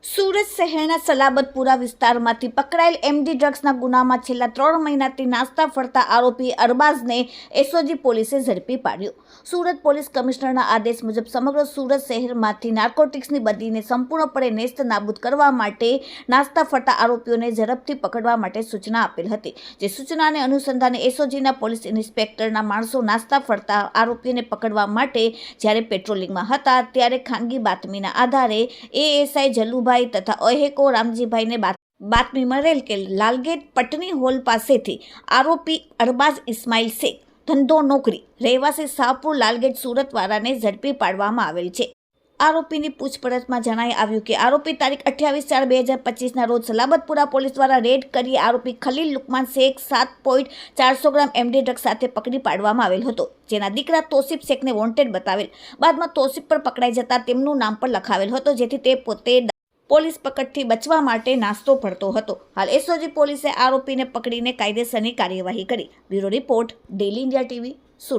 સુરત શહેરના સલાબતપુરા વિસ્તારમાંથી પકડાયેલ એમડી ડ્રગ્સના ગુનામાં છેલ્લા 3 મહિનાથી નાસ્તા ફરતા આરોપી અરબાઝને એસઓજી પોલીસે ઝડપી પાડ્યો। સુરત પોલીસ કમિશનરના આદેશ મુજબ સમગ્ર સુરત શહેરમાંથી નાર્કોટિક્સની બદીને સંપૂર્ણપણે નેસ્ત નાબૂદ કરવા માટે નાસ્તા ફરતા આરોપીઓને ઝડપથી પકડવા માટે સૂચના આપેલ હતી। જે સૂચનાને અનુસંધાને એસઓજીના પોલીસ ઇન્સ્પેક્ટરના માણસો નાસ્તા ફરતા આરોપીઓને પકડવા માટે જ્યારે પેટ્રોલિંગમાં હતા ત્યારે ખાનગી બાતમીના આધારે એએસઆઈ જલ્લુભાઈ તથા અહેકો રામજીભાઈને બાતમી મળેલ કે લાલગેટ પટની હોલ પાસેથી આરોપી અરબાઝ ઇસ્માઇલ શેખ ધંધો નોકરી રહેવાસી શાહપુર લાલગેટ સુરતવાળાને ઝડપી પાડવામાં આવેલ છે। આરોપીની પૂછપરછમાં જણાઈ આવ્યું કે આરોપી તારીખ 28/4/2025ના રોજ સલાબતપુરા પોલીસ દ્વારા રેડ કરી આરોપી ખલીલ લુકમાન શેખ 7.400 ગ્રામ એમડી ડ્રગ્સ સાથે પકડી પાડવામાં આવેલ હતો। જેના દીકરા તોસીફ શેખને વોન્ટેડ બતાવેલ બાદમાં તોસીફ પર પકડાઈ જતા તેમનું નામ પણ લખાવેલ હતો, જેથી તે પોતે પોલીસ પકડથી બચવા માટે નાસ્તો ફરતો હતો। હાલ એસઓજી પોલીસે આરોપીને પકડીને કાયદેસરની કાર્યવાહી કરી। Bureau report, daily India TV, Surat.